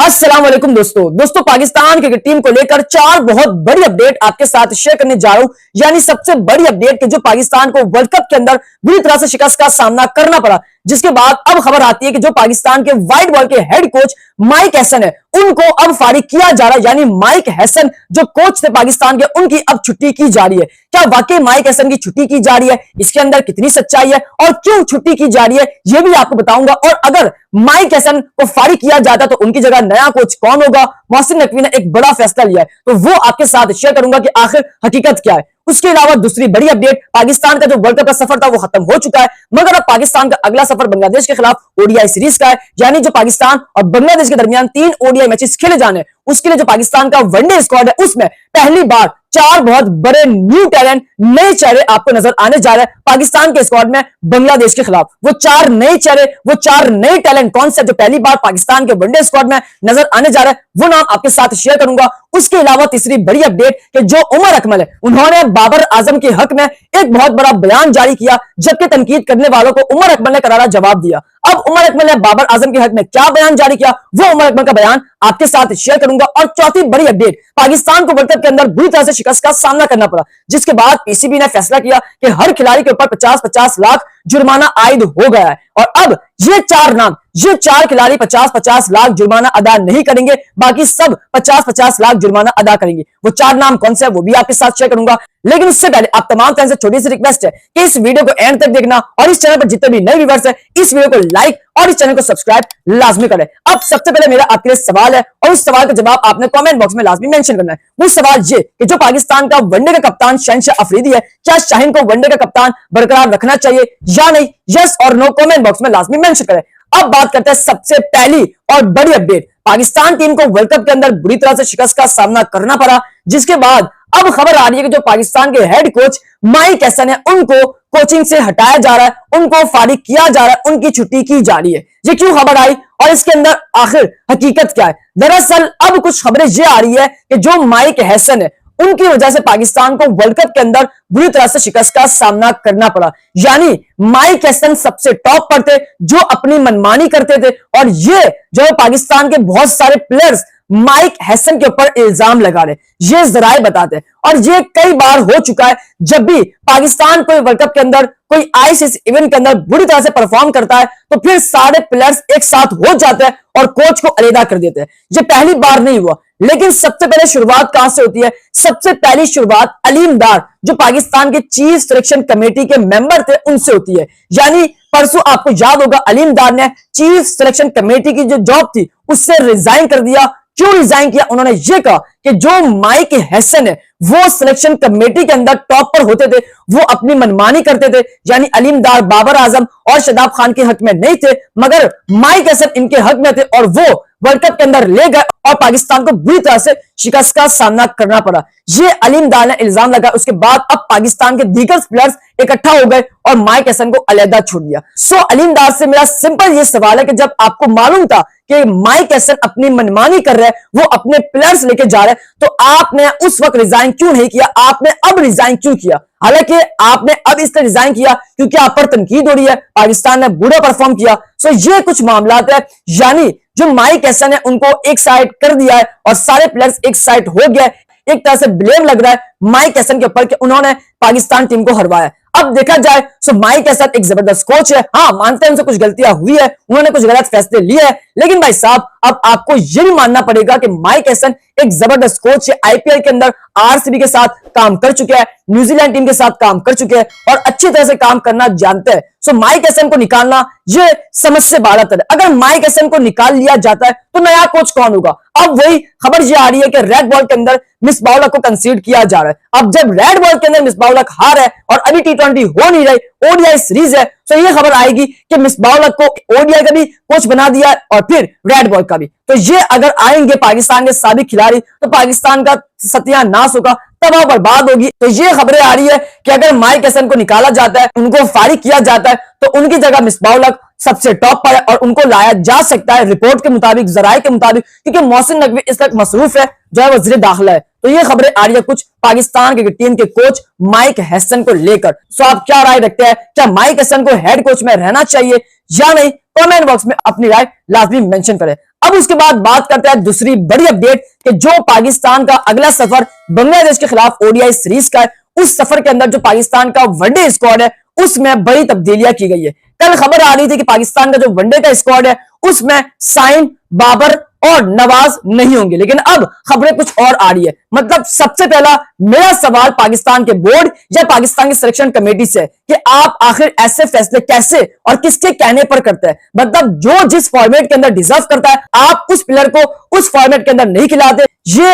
अस्सलाम वालेकुम दोस्तों पाकिस्तान क्रिकेट टीम को लेकर चार बहुत बड़ी अपडेट आपके साथ शेयर करने जा रहा हूं। यानी सबसे बड़ी अपडेट कि जो पाकिस्तान को वर्ल्ड कप के अंदर बुरी तरह से शिकस्त का सामना करना पड़ा, जिसके बाद अब खबर आती है कि जो पाकिस्तान के व्हाइट बॉल के हेड कोच माइक हैसन है उनको अब फारिग किया जा रहा है। यानी माइक हैसन जो कोच थे पाकिस्तान के, उनकी अब छुट्टी की जा रही है। क्या वाकई माइक हैसन की छुट्टी की जा रही है? इसके अंदर कितनी सच्चाई है और क्यों छुट्टी की जा रही है, यह भी आपको बताऊंगा। और अगर माइक हैसन को फारिग किया जाता तो उनकी जगह नया कोच कौन होगा? मोहसिन नकवी ने एक बड़ा फैसला लिया है, तो वो आपके साथ शेयर करूंगा कि आखिर हकीकत क्या है। उसके अलावा दूसरी बड़ी अपडेट, पाकिस्तान का जो वर्ल्ड कप का सफर था वो खत्म हो चुका है, मगर अब पाकिस्तान का अगला सफर बांग्लादेश के खिलाफ ओडीआई सीरीज का है। यानी जो पाकिस्तान और बांग्लादेश के दरमियान 3 ओडीआई मैचेस खेले जाने, उसके लिए जो पाकिस्तान का वनडे स्क्वाड है उसमें पहली बार 4 बहुत बड़े न्यू टैलेंट, नए चेहरे आपको नजर आने जा रहे हैं पाकिस्तान के स्क्वाड में बांग्लादेश के खिलाफ। वो 4 नए चेहरे, वो 4 नए टैलेंट कौन से जो पहली बार पाकिस्तान के वनडे स्क्वाड में नजर आने जा रहे हैं, वो नाम आपके साथ शेयर करूंगा। उसके अलावा तीसरी बड़ी अपडेट कि जो उमर अकमल है, उन्होंने बाबर आजम के हक में एक बहुत बड़ा बयान जारी किया, जबकि तनकीद करने वालों को उमर अकमल ने करारा जवाब दिया। अब उमर अकमल ने बाबर आजम के हक में क्या बयान जारी किया, वो उमर अकमल का बयान आपके साथ शेयर करूंगा। और चौथी बड़ी अपडेट, पाकिस्तान को वर्ल्ड कप के अंदर बुरी तरह से शिकस्त का सामना करना पड़ा, जिसके बाद पीसीबी ने फैसला किया कि हर खिलाड़ी के ऊपर 50-50 लाख जुर्माना आयद हो गया है। और अब ये 4 नाम, ये 4 खिलाड़ी 50-50 लाख जुर्माना अदा नहीं करेंगे, बाकी सब 50-50 लाख जुर्माना अदा करेंगे। वो 4 नाम कौन से है वो भी आपके साथ शेयर करूंगा। लेकिन उससे पहले आप तमाम फैंस से छोटी सी रिक्वेस्ट है कि इस वीडियो को एंड तक देखना और इस चैनल पर जितने भी नए व्यूअर्स है इस वीडियो को लाइक और इस चैनल को सब्सक्राइब लाजमी करें। अब सबसे पहले मेरा आपके लिए सवाल है और उस सवाल का जवाब आपने कमेंट बॉक्स में लाजमी मेंशन करना है। वो सवाल ये कि जो पाकिस्तान का वनडे का कप्तान शहनशाह अफरीदी है, क्या शाहीन को वनडे का कप्तान बरकरार रखना चाहिए या नहीं? यस और नो कमेंट बॉक्स में लाजमी मेंशन करें। अब बात करते हैं सबसे पहली और बड़ी अपडेट, पाकिस्तान टीम को वर्ल्ड कप के अंदर बुरी तरह से शिकस्त का सामना करना पड़ा, जिसके बाद अब खबर आ रही है कि जो पाकिस्तान के हेड कोच माइक हैसन है उनको कोचिंग से हटाया जा रहा है, उनको फारिग किया जा रहा है, उनकी छुट्टी की जा रही है। ये क्यों खबर आई और इसके अंदर आखिर हकीकत क्या है? दरअसल अब कुछ खबरें ये आ रही है कि जो माइक हैसन है उनकी वजह से पाकिस्तान को वर्ल्ड कप के अंदर बुरी तरह से शिकस्त का सामना करना पड़ा। यानी माइक हैसन सबसे टॉप पर थे, जो अपनी मनमानी करते थे, और ये जो पाकिस्तान के बहुत सारे प्लेयर्स माइक हैसन के ऊपर इल्जाम लगा रहे, ये जराए बताते हैं। और ये कई बार हो चुका है, जब भी पाकिस्तान कोई वर्ल्ड कप के अंदर कोई आईसीसी इवेंट के अंदर बुरी तरह से परफॉर्म करता है तो फिर सारे प्लेयर्स एक साथ हो जाते हैं और कोच को अलविदा कर देते हैं। ये पहली बार नहीं हुआ, लेकिन सबसे पहले शुरुआत कहां से होती है? सबसे पहली शुरुआत अलीम डार, जो पाकिस्तान के चीफ सिलेक्शन कमेटी के मेंबर थे, उनसे होती है। यानी परसों आपको याद होगा अलीम डार ने चीफ सिलेक्शन कमेटी की जो जॉब थी उससे रिजाइन कर दिया। क्यों रिजाइन किया? उन्होंने ये कहा कि जो माइक हैसन है वो सिलेक्शन कमेटी के अंदर टॉप पर होते थे, वो अपनी मनमानी करते थे। यानी अलीम डार बाबर आजम और शादाब खान के हक में नहीं थे, मगर माइक हैसन इनके हक में थे और वो वर्ल्ड कप के अंदर ले गए और पाकिस्तान को बुरी तरह से शिकस्त का सामना करना पड़ा। ये अलीम डार ने इल्जाम लगाया। उसके बाद अब पाकिस्तान के दीगर प्लेयर्स इकट्ठा हो गए और माइक हैसन को अलहदा छोड़ दिया। सो अलीम डार से मेरा सिंपल ये सवाल है कि जब आपको मालूम था कि माइक हैसन अपनी मनमानी कर रहे हैं, वो अपने प्लेयर्स लेके जा रहे हैं, तो आपने उस वक्त रिजाइन क्यों नहीं किया? आपने अब रिजाइन क्यों किया? हालांकि आपने अब इसलिए रिजाइन किया क्योंकि आप पर तनकीद हो रही है, पाकिस्तान ने बुरा परफॉर्म किया। सो ये कुछ मामलात है। यानी जो माइक हैसन है उनको एक साइड कर दिया है और सारे प्लेयर्स एक साइड हो गए। एक तरह से ब्लेम लग रहा है माइक हैसन के ऊपर कि उन्होंने पाकिस्तान टीम को हरवाया। अब देखा जाए तो माइक हैसन एक जबरदस्त कोच है, हाँ मानते हैं उनसे कुछ गलतियां हुई है, उन्होंने कुछ गलत फैसले लिए हैं, लेकिन भाई साहब अब आपको यह भी मानना पड़ेगा कि माइक हैसन एक जबरदस्त कोच है। आईपीएल के अंदर आरसीबी के साथ काम कर चुके हैं, न्यूजीलैंड टीम के साथ काम कर चुके हैं और अच्छी तरह से काम करना जानते हैं। सो माइक हैसन को निकालना ये समझ से बाहर है। अगर माइक हैसन को निकाल लिया जाता है तो नया कोच कौन होगा? अब वही खबर ये आ रही है कि रेड बॉल के अंदर मिसबाह-उल-हक को कंसीड किया जा रहा है। अब जब रेड बॉल के अंदर मिसबाह-उल-हक हार है और अभी टी20 हो नहीं रही, ओडीआई सीरीज है, तो ये खबर आएगी कि मिसबाह-उल-हक को ओडीआई का भी कोच बना दिया और फिर रेड बॉल का भी। तो ये अगर आएंगे पाकिस्तान के साबिक खिलाड़ी तो पाकिस्तान का सत्यानाश होगा, तबाह बर्बाद होगी। तो ये खबरें आ रही है कि अगर माइक हैसन को निकाला जाता है, उनको फारिग किया जाता है, तो उनकी जगह मिसबाह-उल-हक सबसे टॉप पर है और उनको लाया जा सकता है रिपोर्ट के मुताबिक, जराये के मुताबिक, क्योंकि मोहसिन नकवी इस वक्त मसरूफ है जो है वजीर दाखिला है। तो ये खबरें आ रही है कुछ पाकिस्तान की टीम के कोच माइक हैसन को लेकर। सो आप क्या राय रखते हैं? क्या माइक हैसन को हेड कोच में रहना चाहिए या नहीं? कमेंट बॉक्स में अपनी राय लाजमी मेंशन करें। अब उसके बाद बात करते हैं दूसरी बड़ी अपडेट कि जो पाकिस्तान का अगला सफर बांग्लादेश के खिलाफ ओडीआई सीरीज का है, उस सफर के अंदर जो पाकिस्तान का वनडे स्क्वाड है उसमें बड़ी तब्दीलियां की गई है। कल खबर आ रही थी कि पाकिस्तान का जो वनडे का स्क्वाड है उसमें साइम, बाबर और नवाज नहीं होंगे, लेकिन अब खबरें कुछ और आ रही है। मतलब सबसे पहला मेरा सवाल पाकिस्तान के बोर्ड या पाकिस्तान की सिलेक्शन कमेटी से कि आप आखिर ऐसे फैसले कैसे और किसके कहने पर करते हैं। मतलब जो जिस फॉर्मेट के अंदर डिजर्व करता है आप उस प्लेयर को उस फॉर्मेट के अंदर नहीं खिलाते। ये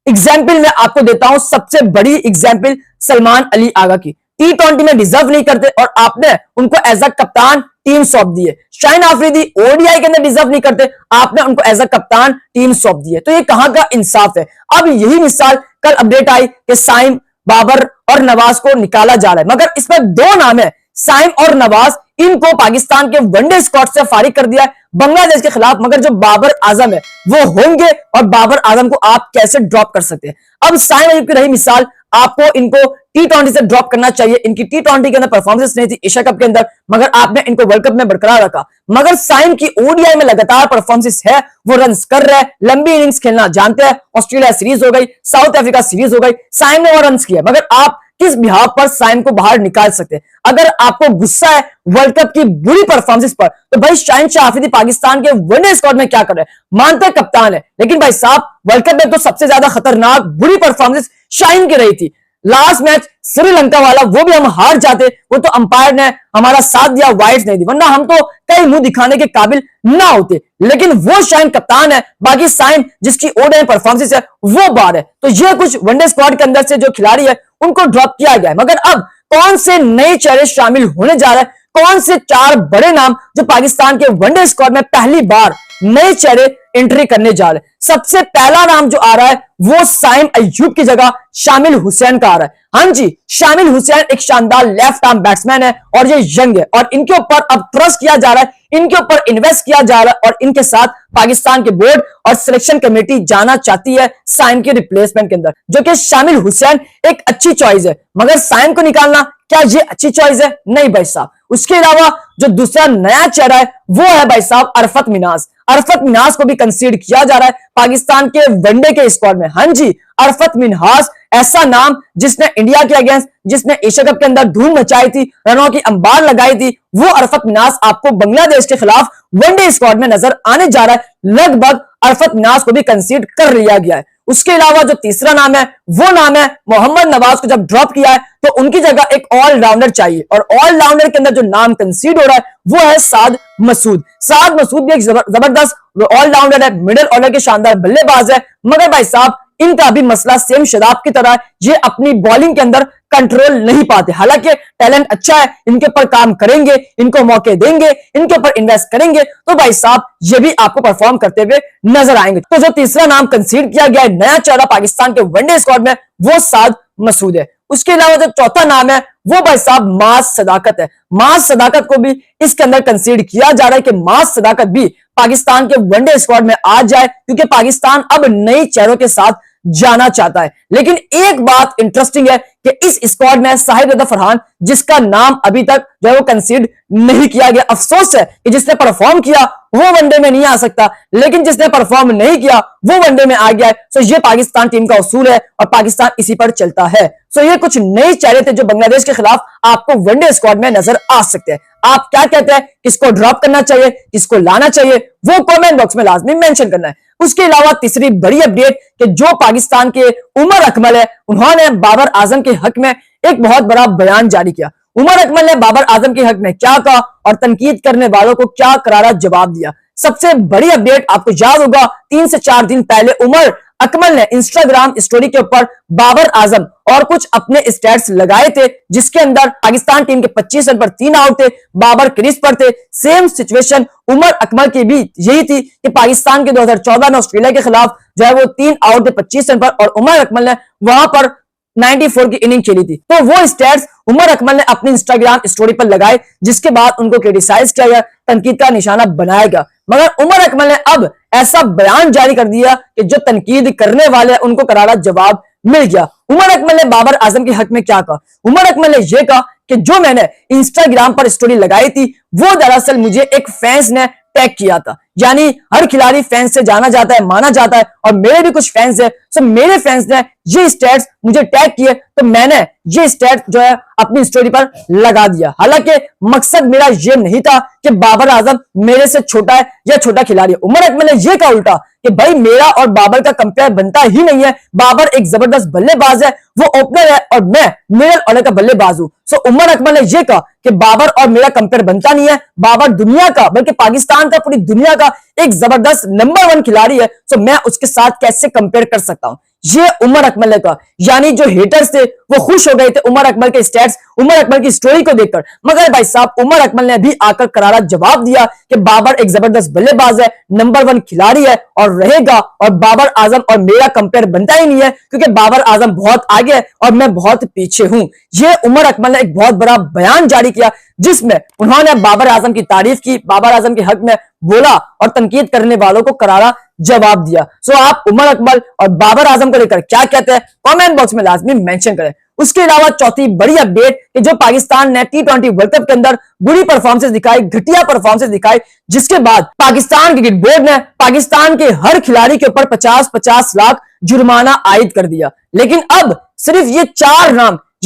एग्जाम्पल मैं आपको देता हूं, सबसे बड़ी एग्जाम्पल सलमान अली आगा की। T20 में डिजर्व नहीं करते और आपने उनको एज अ कप्तान टीम सौंप दी है। शाहीन आफरीदी ओडीआई के अंदर डिजर्व नहीं करते, आपने उनको एज अ कप्तान टीम सौंप दी है। तो ये कहां का इंसाफ है। अब यही मिसाल कल अपडेट आई कि साइम, बाबर और नवाज को निकाला जा रहा है, मगर इसमें दो नाम है, साइम और नवाज, इनको पाकिस्तान के वनडे स्क्वाड से फारिग कर दिया है बांग्लादेश के खिलाफ। मगर जो बाबर आजम है वो होंगे और बाबर आजम को आप कैसे ड्रॉप कर सकते हैं। अब साइम अयूब की रही मिसाल, आपको इनको T20 से ड्रॉप करना चाहिए। इनकी T20 के अंदर परफॉर्मेंस नहीं थी एशिया कप के अंदर, मगर आपने इनको वर्ल्ड कप में बरकरार रखा। मगर साइम की ओडीआई में लगातार परफॉर्मेंस है, वो रन्स कर रहे हैं, लंबी इनिंग्स खेलना जानते हैं। ऑस्ट्रेलिया सीरीज हो गई, साउथ अफ्रीका सीरीज हो गई, साइम ने वो रन्स किया, मगर आप किस बिहाव पर साइम को बाहर निकाल सकते हैं। अगर आपको गुस्सा है वर्ल्ड कप की बुरी परफॉर्मेंस पर, तो भाई शाहीन शाह आफरीदी पाकिस्तान के वनडे स्क्वाड में क्या कर रहे हैं। मानते हैं कप्तान है, लेकिन भाई साहब वर्ल्ड कप में तो सबसे ज्यादा खतरनाक बुरी परफॉर्मेंस शाहीन की रही थी। लास्ट मैच श्रीलंका वाला वो भी हम हार जाते, वो तो अंपायर ने हमारा साथ दिया, वाइड्स नहीं दी, वरना हम तो कई मुंह दिखाने के काबिल ना होते। लेकिन वो शाहीन कप्तान है, बाकी साइम जिसकी ओडीआई परफॉर्मेंस है वो बाहर है। तो ये कुछ वनडे स्क्वाड के अंदर से जो खिलाड़ी है उनको ड्रॉप किया गया है। मगर अब कौन से नए चेहरे शामिल होने जा रहे हैं, कौन से चार बड़े नाम जो पाकिस्तान के वनडे स्क्वाड में पहली बार नए चेहरे एंट्री करने जा रहे हैं। सबसे पहला नाम जो आ रहा है वो साइम अयूब की जगह शामिल हुसैन का आ रहा है। हाँ जी, शामिल हुसैन एक शानदार लेफ्ट आर्म बैट्समैन है और ये यंग है और इनके ऊपर अब ट्रस्ट किया जा रहा है, इनके ऊपर इन्वेस्ट किया जा रहा है और इनके साथ पाकिस्तान के बोर्ड और सिलेक्शन कमेटी जाना चाहती है साइम के रिप्लेसमेंट के अंदर, जो कि शामिल हुसैन एक अच्छी चॉइस है। मगर साइम को निकालना क्या ये अच्छी चॉइस है? नहीं भाई साहब। उसके अलावा जो दूसरा नया चेहरा है वो है भाई साहब अरफत मिनाज। अरफत मिनाज को भी कंसीडर किया जा रहा है पाकिस्तान के वनडे के स्क्वाड में। हाँ जी, अरफत मिनाज ऐसा नाम जिसने इंडिया के अगेंस्ट, जिसने एशिया कप के अंदर धूम मचाई थी, रनों की अंबार लगाई थी, वो अरफत मिनाज आपको बांग्लादेश के खिलाफ वनडे स्क्वाड में नजर आने जा रहा है। लगभग अरफत मिनाज को भी कंसीडर कर लिया गया है। उसके अलावा जो तीसरा नाम है वो नाम है मोहम्मद नवाज को जब ड्रॉप किया है तो उनकी जगह एक ऑलराउंडर चाहिए और ऑलराउंडर के अंदर जो नाम कंसीडर हो रहा है वो है साद मसूद। साद मसूद भी एक जबरदस्त ऑलराउंडर है, मिडिल ऑर्डर के शानदार बल्लेबाज है, मगर भाई साहब इनका भी मसला सेम शदाब की तरह, ये अपनी बॉलिंग के अंदर कंट्रोल नहीं पाते। हालांकि टैलेंट अच्छा है, इनके ऊपर काम करेंगे, इनको मौके देंगे, इनके ऊपर इन्वेस्ट करेंगे तो भाई साहब ये भी आपको परफॉर्म करते हुए नजर आएंगे। तो जो तीसरा नाम कंसीडर किया गया है नया चेहरा पाकिस्तान के वनडे स्क्वाड में वो साद मसूद है। उसके अलावा जो चौथा नाम है वो भाई साहब माज सदाकत है। माज सदाकत को भी इसके अंदर कंसीडर किया जा रहा है कि माज सदाकत भी पाकिस्तान के वनडे स्क्वाड में आ जाए, क्योंकि पाकिस्तान अब नए चेहरों के साथ जाना चाहता है। लेकिन एक बात इंटरेस्टिंग है कि इस स्क्वाड में साहिब रजा फरहान, जिसका नाम अभी तक जो है वो कंसीडर नहीं किया गया। अफसोस है कि जिसने परफॉर्म किया वो वनडे में नहीं आ सकता, लेकिन जिसने परफॉर्म नहीं किया वो वनडे में आ गया है। सो ये पाकिस्तान टीम का उसूल है और पाकिस्तान इसी पर चलता है। सो ये कुछ नए चेहरे थे जो बांग्लादेश के खिलाफ आपको वनडे स्क्वाड में नजर आ सकते हैं। आप क्या कहते हैं, किसको ड्रॉप करना चाहिए, किसको लाना चाहिए, वो कमेंट बॉक्स में लाजमी मेंशन करना है। उसके अलावा तीसरी बड़ी अपडेट कि जो पाकिस्तान के उमर अकमल है, उन्होंने बाबर आजम के हक में एक बहुत बड़ा बयान जारी किया। उमर अकमल ने बाबर आजम के हक में क्या कहा और तनकीद करने वालों को क्या करारा जवाब दिया। सबसे बड़ी अपडेट आपको याद होगा 3 से 4 दिन पहले उमर अकमल ने इंस्टाग्राम स्टोरी के ऊपर बाबर आजम और कुछ अपने स्टैट्स लगाए थे, जिसके अंदर पाकिस्तान टीम के 25 रन पर 3 आउट थे, बाबर क्रीज पर थे। सेम सिचुएशन उमर अकमल की भी यही थी कि पाकिस्तान के 2014 में ऑस्ट्रेलिया के खिलाफ जो है वो 3 आउट थे 25 रन पर और उमर अकमल ने वहां पर 94 की इनिंग खेली थी। तो वो स्टैट्स उमर अकमल ने अपनी इंस्टाग्राम स्टोरी पर लगाए, जिसके बाद उनको क्रिटिसाइज किया गया, तनकीद का निशाना बनाया गया। मगर उमर अकमल ने अब ऐसा बयान जारी कर दिया कि जो तनकीद करने वाले उनको करारा जवाब मिल गया। उमर अकमल ने बाबर आजम के हक में क्या कहा? उमर अकमल ने यह कहा कि जो मैंने इंस्टाग्राम पर स्टोरी लगाई थी वो दरअसल मुझे एक फैंस ने टैग किया था। यानी हर खिलाड़ी फैंस से जाना जाता है, माना जाता है, और मेरे भी कुछ फैंस है। सो मेरे फैंस ने ये स्टैट्स मुझे टैग किए तो मैंने ये स्टैट्स जो है अपनी स्टोरी पर लगा दिया। हालांकि मकसद मेरा ये नहीं था कि बाबर आजम मेरे से छोटा है या छोटा खिलाड़ी है। उमर अकमल ने ये कहा उल्टा कि भाई मेरा और बाबर का कंपेयर बनता ही नहीं है, बाबर एक जबरदस्त बल्लेबाज है, वो ओपनर है और मैं मिडिल ऑर्डर का बल्लेबाज हूं। सो उमर अकमल ने यह कहा कि बाबर और मेरा कंपेयर बनता नहीं है, बाबर दुनिया का बल्कि पाकिस्तान का, पूरी दुनिया का एक जबरदस्त नंबर 1 खिलाड़ी है, सो मैं उसके साथ कैसे कंपेयर कर सकता हूं, ये उमर अकमल ने कहा। यानी जो हेटर्स थे वो खुश हो गए थे उमर अकमल के स्टैट्स, उमर अकमल की स्टोरी को देखकर। मगर भाई साहब उमर अकमल ने भी आकर करारा जवाब दिया कि बाबर एक जबरदस्त बल्लेबाज है, नंबर 1 खिलाड़ी है और रहेगा, और बाबर आजम और मेरा कंपेयर बनता ही नहीं है क्योंकि बाबर आजम बहुत आगे है और मैं बहुत पीछे हूं। ये उमर अकमल ने एक बहुत बड़ा बयान जारी किया जिसमें उन्होंने बाबर आजम की तारीफ की, बाबर आजम के हक में बोला और तनकीद करने वालों को करारा जवाब दिया। सो आप उमर अकमल और बाबर आजम को लेकर क्या कहते हैं कमेंट बॉक्स में लाजमी मेंशन करें। उसके अलावा चौथी बड़ी अपडेट कि जो पाकिस्तान ने T20 वर्ल्ड कप के अंदर बुरी परफॉर्मेंस दिखाई, घटिया परफॉर्मेंस दिखाई, जिसके बाद पाकिस्तान क्रिकेट बोर्ड ने पाकिस्तान के हर खिलाड़ी के ऊपर 50-50 लाख जुर्माना आयद कर दिया। लेकिन अब सिर्फ ये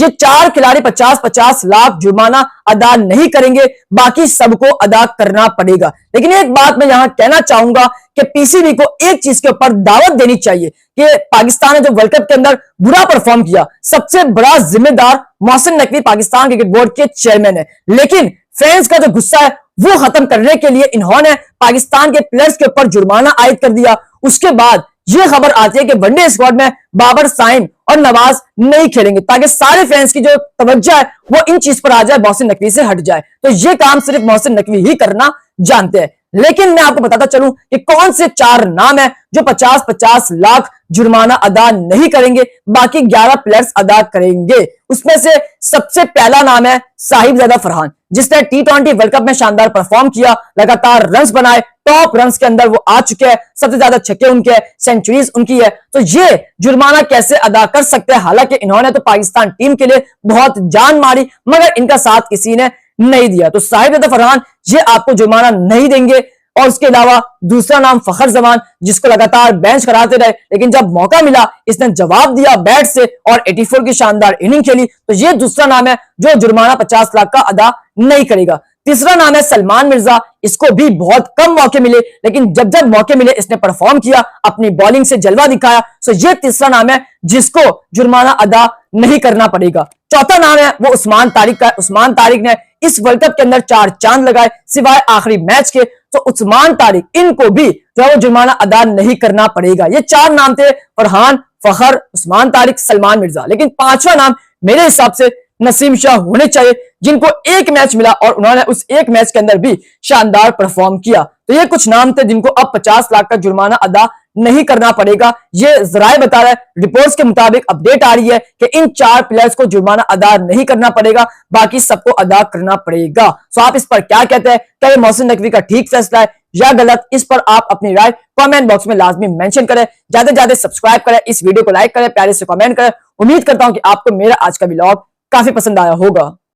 चार खिलाड़ी 50-50 लाख जुर्माना अदा नहीं करेंगे, बाकी सबको अदा करना पड़ेगा। लेकिन एक बात मैं यहां कहना चाहूंगा कि पीसीबी को एक चीज के ऊपर दावत देनी चाहिए कि पाकिस्तान ने जो वर्ल्ड कप के अंदर बुरा परफॉर्म किया, सबसे बड़ा जिम्मेदार मोहसिन नकवी पाकिस्तान क्रिकेट बोर्ड के चेयरमैन है। लेकिन फैंस का जो गुस्सा है वो खत्म करने के लिए इन्होंने पाकिस्तान के प्लेयर्स के ऊपर जुर्माना आयद कर दिया। उसके बाद ये खबर आती है कि वनडे स्क्वाड में बाबर, साइम और नवाज नहीं खेलेंगे ताकि सारे फैंस की जो तवज्जो है वो इन चीज पर आ जाए, मोहसिन नकवी से हट जाए। तो ये काम सिर्फ मोहसिन नकवी ही करना जानते हैं। लेकिन मैं आपको बताता चलूं कि कौन से 4 नाम है जो 50-50 लाख जुर्माना अदा नहीं करेंगे, बाकी 11 प्लेयर्स अदा करेंगे। उसमें से सबसे पहला नाम है साहिबजादा फरहान, जिसने T20 वर्ल्ड कप में शानदार परफॉर्म किया, लगातार रन्स बनाए, टॉप रन्स के अंदर वो आ चुके हैं, सबसे ज्यादा छक्के उनके हैं, सेंचुरीज उनकी है। तो ये जुर्माना कैसे अदा कर सकते हैं, हालांकि इन्होंने तो पाकिस्तान टीम के लिए बहुत जान मारी मगर इनका साथ किसी ने नहीं दिया। तो साहिबजादा फरहान ये आपको जुर्माना नहीं देंगे। और उसके अलावा दूसरा नाम फखर जमान, जिसको लगातार बेंच कराते रहे, लेकिन जब मौका मिला इसने जवाब दिया बैट से और 84 की शानदार इनिंग खेली। तो ये दूसरा नाम है जो जुर्माना 50 लाख का अदा नहीं करेगा। तीसरा नाम है सलमान मिर्जा, इसको भी बहुत कम मौके मिले लेकिन जब जब मौके मिले इसने परफॉर्म किया, अपनी बॉलिंग से जलवा दिखाया। सो ये तीसरा नाम है जिसको जुर्माना अदा नहीं करना पड़ेगा। चौथा नाम है वो उस्मान तारिक का। उस्मान तारिक ने इस वर्ल्ड कप के अंदर 4 चांद लगाए सिवाय आखिरी मैच के। तो उस्मान तारिक, इनको भी जो है वो जुर्माना अदा नहीं करना पड़ेगा। ये 4 नाम थे, फरहान, फखर, उस्मान तारिक, सलमान मिर्जा। लेकिन 5वां नाम मेरे हिसाब से नसीम शाह होने चाहिए, जिनको एक मैच मिला और उन्होंने उस एक मैच के अंदर भी शानदार परफॉर्म किया। तो ये कुछ नाम थे जिनको अब 50 लाख का जुर्माना अदा नहीं करना पड़ेगा। ये जराए बता रहा है, रिपोर्ट्स के मुताबिक अपडेट आ रही है कि इन 4 प्लेयर्स को जुर्माना अदा नहीं करना पड़ेगा, बाकी सबको अदा करना पड़ेगा। सो आप इस पर क्या कहते हैं? क्या ये मोहसिन नकवी का ठीक फैसला है या गलत? इस पर आप अपनी राय कमेंट बॉक्स में लाजमी मेंशन करें। ज्यादा से ज्यादा सब्सक्राइब करें, इस वीडियो को लाइक करें, प्यारे से कमेंट करें। उम्मीद करता हूं कि आपको मेरा आज का व्लॉग काफी पसंद आया होगा।